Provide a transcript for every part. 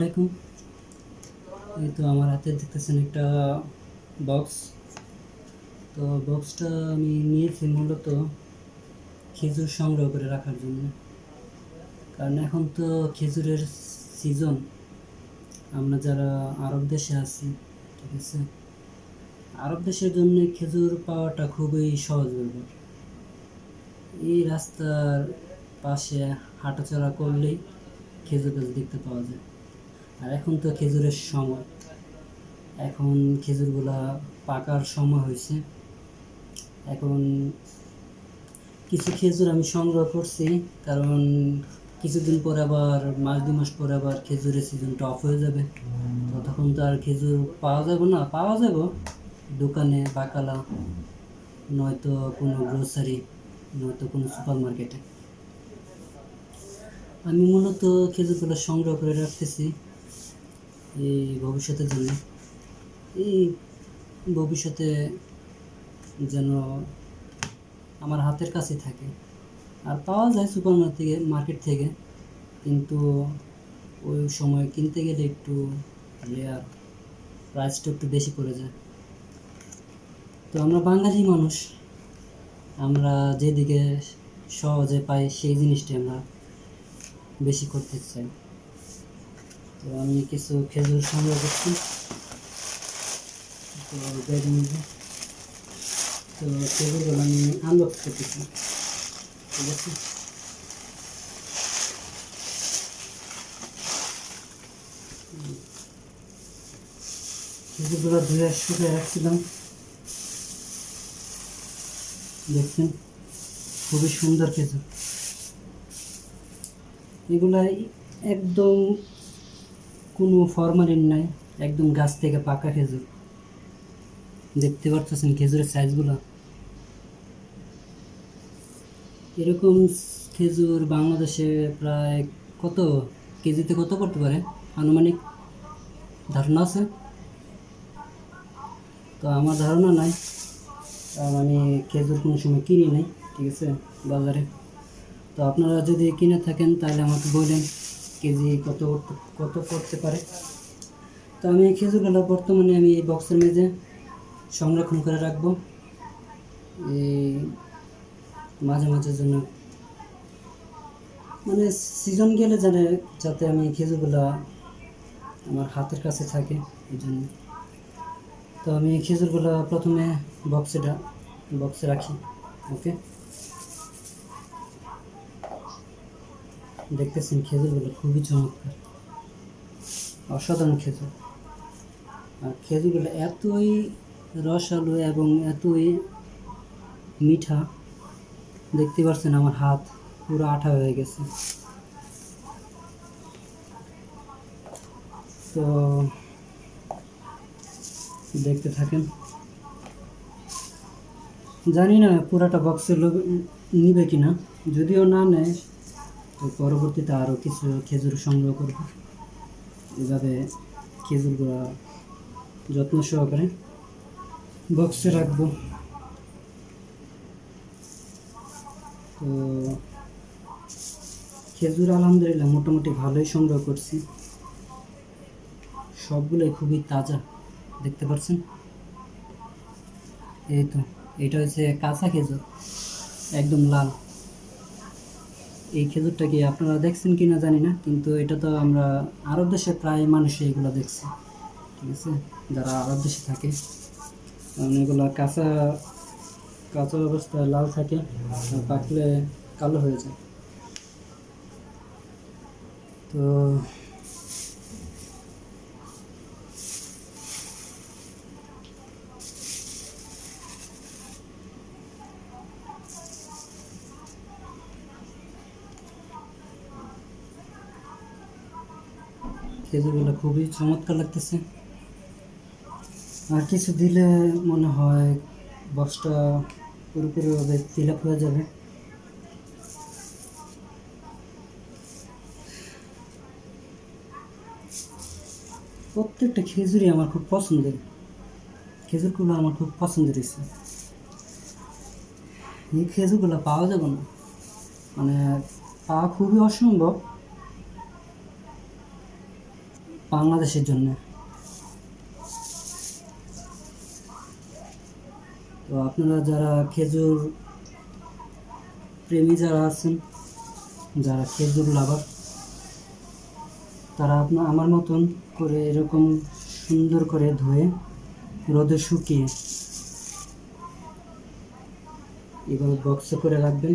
আসসালামাইকুম। এই তো আমার হাতে দেখতেছেন একটা বক্স। তো বক্সটা আমি নিয়েছি মূলত খেজুর সংগ্রহ করে রাখার জন্য, কারণ এখন তো খেজুরের সিজন। আমরা যারা আরব দেশে আছি, ঠিক আছে, আরব দেশের জন্য খেজুর পাওয়াটা খুবই সহজ ব্যাপার। এই রাস্তার পাশে হাঁটাচলা করলেই খেজুর গাছ দেখতে পাওয়া যায়। আর এখন তো খেজুরের সময়, এখন খেজুরগুলা পাকার সময় হয়েছে। এখন কিছু খেজুর আমি সংগ্রহ করছি, কারণ কিছুদিন পর আবার মাস 2 মাস পর আবার খেজুরের সিজনটা অফ হয়ে যাবে। তো তখন তো আর খেজুর পাওয়া যাবে না, পাওয়া যাবে দোকানে, বাকালা, নয়তো কোনো গ্রোসারি, নয়তো কোনো সুপার মার্কেটে। আমি মূলত খেজুরগুলো সংগ্রহ করে রাখতেছি এই ভবিষ্যতের জন্য, এই ভবিষ্যতে যেন আমার হাতের কাছে থাকে। আর পাওয়া যায় সুপার মার্কেট থেকে, কিন্তু ওই সময় কিনতে গেলে একটু রেয়ার, প্রাইসটা একটু বেশি পড়ে যায়। তো আমরা বাঙালি মানুষ, আমরা যেদিকে সহজে পাই সেই জিনিসটি আমরা বেশি করতে চাই। তো আমি কিছু খেজুর সংগ্রহ করছি, তো ব্যাগের মধ্যে। তো খেজুরগুলো আমি আনবক্স করতেছি, ঠিক আছে। খেজুরগুলো ধুয়ে শুকিয়ে রাখছিলাম, দেখছেন, খুবই সুন্দর খেজুর। এগুলা একদম কোনো ফরমালিন নাই, একদম গাছ থেকে পাকা খেজুর। দেখতে পাচ্ছেন খেজুরের সাইজগুলো। এরকম খেজুর বাংলাদেশে প্রায় কত কেজিতে কত পড়তে পারে আনুমানিক ধারণা আছে? তো আমার ধারণা নাই, কারণ আমি খেজুর কোনো সময় কিনি নাই, ঠিক আছে, বাজারে। তো আপনারা যদি কিনে থাকেন তাহলে আমাকে বলেন কেজি কত কত পড়তে পারে। তো আমি এই খেজুরগুলো বর্তমানে আমি এই বক্সের মেঝে সংরক্ষণ করে রাখবো, এই মাঝে মাঝে জন্য, মানে সিজন গেলে যাতে আমি খেজুরগুলো আমার হাতের কাছে থাকে, এই জন্য। তো আমি খেজুরগুলো প্রথমে বক্সে রাখি। ওকে, দেখতেছেন খেজুরগুলো খুবই চমৎকার, অসাধারণ খেজুর। আর খেজুরগুলো এতই রসালো এবং এতই মিঠা, দেখতে পাচ্ছেন আমার হাত পুরো আঠা হয়ে গেছে। তো দেখতে থাকেন, জানি না পুরাটা বক্সে নিবে কিনা, যদিও না নেয় তো পরবর্তীতে আরও কিছু খেজুর সংগ্রহ করব। এভাবে খেজুরগুলো যত্ন সহকারে বক্সে রাখবো। তো খেজুর আলহামদুলিল্লাহ মোটামুটি ভালোই সংগ্রহ করছি, সবগুলোই খুবই তাজা, দেখতে পাচ্ছেন। এই তো, এটা হচ্ছে কাঁচা খেজুর, একদম লাল। এই খেজুরটা কি আপনারা দেখছেন কি না জানি না, কিন্তু এটা তো আমরা আরব দেশে প্রায় মানুষই এগুলো দেখছি, ঠিক আছে, যারা আরব দেশে থাকে। কারণ এগুলো কাঁচা কাঁচা অবস্থায় লাল থাকে, আর পাকলে কালো হয়ে যায়। তো খেজুরগুলো খুবই চমৎকার লাগতেছে। আর কিছু দিলে মনে হয় বক্সটা পুরোপুরিভাবে ফিল আপ হয়ে যাবে। প্রত্যেকটা খেজুরই আমার খুব পছন্দের, খেজুরগুলো আমার খুব পছন্দের হয়েছে। এই খেজুরগুলো পাওয়া যাবে না, মানে পাওয়া খুবই অসম্ভব। বাংলাদেশের জন্য। তো আপনারা যারা খেজুর প্রেমী যারা আছেন, যারা খেজুর লাভার, তারা আমার মতন করে এরকম সুন্দর করে ধুয়ে রোদে শুকিয়ে এভাবে বক্সে করে রাখবেন।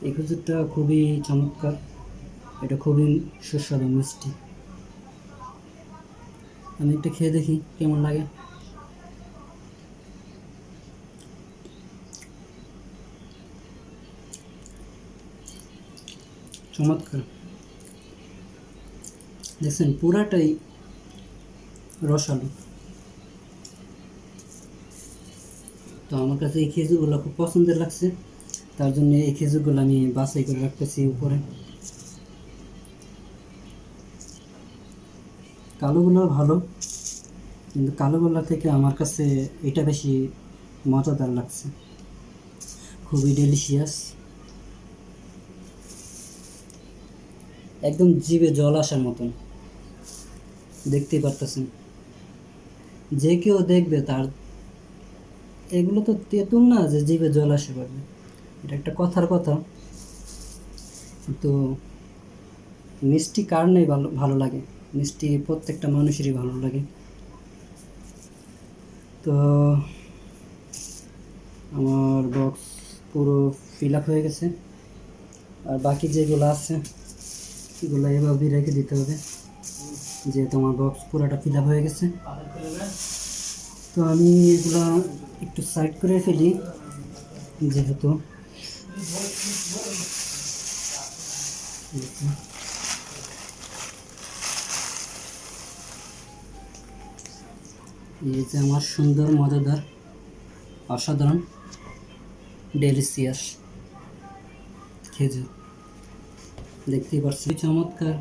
এই খেজুরটা খুবই চমৎকার, এটা খুবই সুস্বাদু মিষ্টি। আমি একটা খেয়ে দেখি কেমন লাগে। চমৎকার, দেখছেন পুরাটাই রসালো। তো আমার কাছে এই খেজুরগুলো খুব পছন্দের লাগছে, তার জন্য এই খেজুরগুলো আমি বাছাই করে রাখতেছি উপরে। কালোগুলো ভালো, কিন্তু কালোগুলো থেকে আমার কাছে এটা বেশি মজাদার লাগছে, খুবই ডেলিশিয়াস, একদম জিভে জল আসার মতন। দেখতেই পারতেছেন, যে কেউ দেখবে তার, এগুলো তো তেঁতুল না যে জিভে জল আসে পারবে, এটা একটা কথার কথা। তো মিষ্টি কার নেই ভালো ভালো লাগে, মিষ্টি প্রত্যেকটা মানুষেরই ভালো লাগে। তো আমার বক্স পুরো ফিল আপ হয়ে গেছে, আর বাকি যেগুলো আছে এগুলো এভাবেই রেখে দিতে হবে, যেহেতু আমার বক্স পুরোটা ফিল আপ হয়ে গেছে। তো আমি এগুলো একটু সাইড করে ফেলি, যেহেতু এই যে আমার সুন্দর মজাদার অসাধারণ ডেলিশিয়াস খেজুর, দেখতেই পাচ্ছি চমৎকার।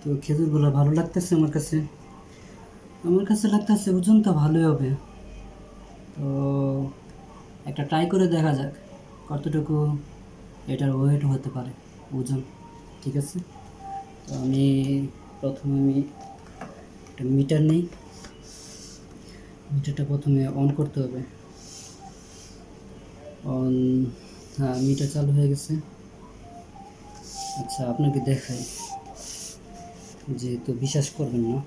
তো খেজুরগুলো ভালো লাগতেছে আমার কাছে লাগতেছে ওজনটা ভালোই হবে। তো একটা ট্রাই করে দেখা যাক কতটুকু এটার ওয়েট হতে পারে, ওজন। ঠিক আছে, তো প্রথমে একটা মিটার নিই, মিটারটা প্রথমে অন করতে হবে। অন, হ্যাঁ মিটার চালু হয়ে গেছে। আচ্ছা আপনাকে দেখাই, যেহেতু বিশ্বাস করবেন না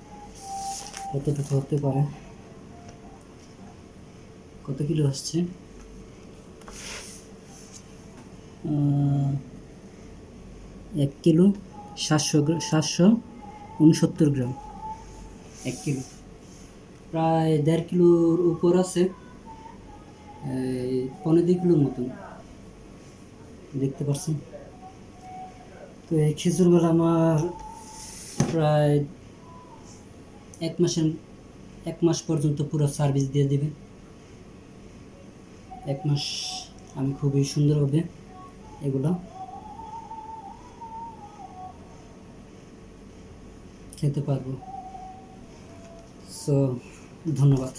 কতটুকু হতে পারে, কত কিলো আসছে। 1 কিলো 769 গ্রাম, 1 কিলো প্রায় 1.5 কিলোর উপর আছে, 1.25 কিলোর মতন, দেখতে পাচ্ছেন। তো এই খেজুরগুলো আমার প্রায় 1 মাস পর্যন্ত পুরো সার্ভিস দিয়ে দেবে। 1 মাস আমি খুবই সুন্দরভাবে এগুলো খেতে পারবো। সো ধন্যবাদ।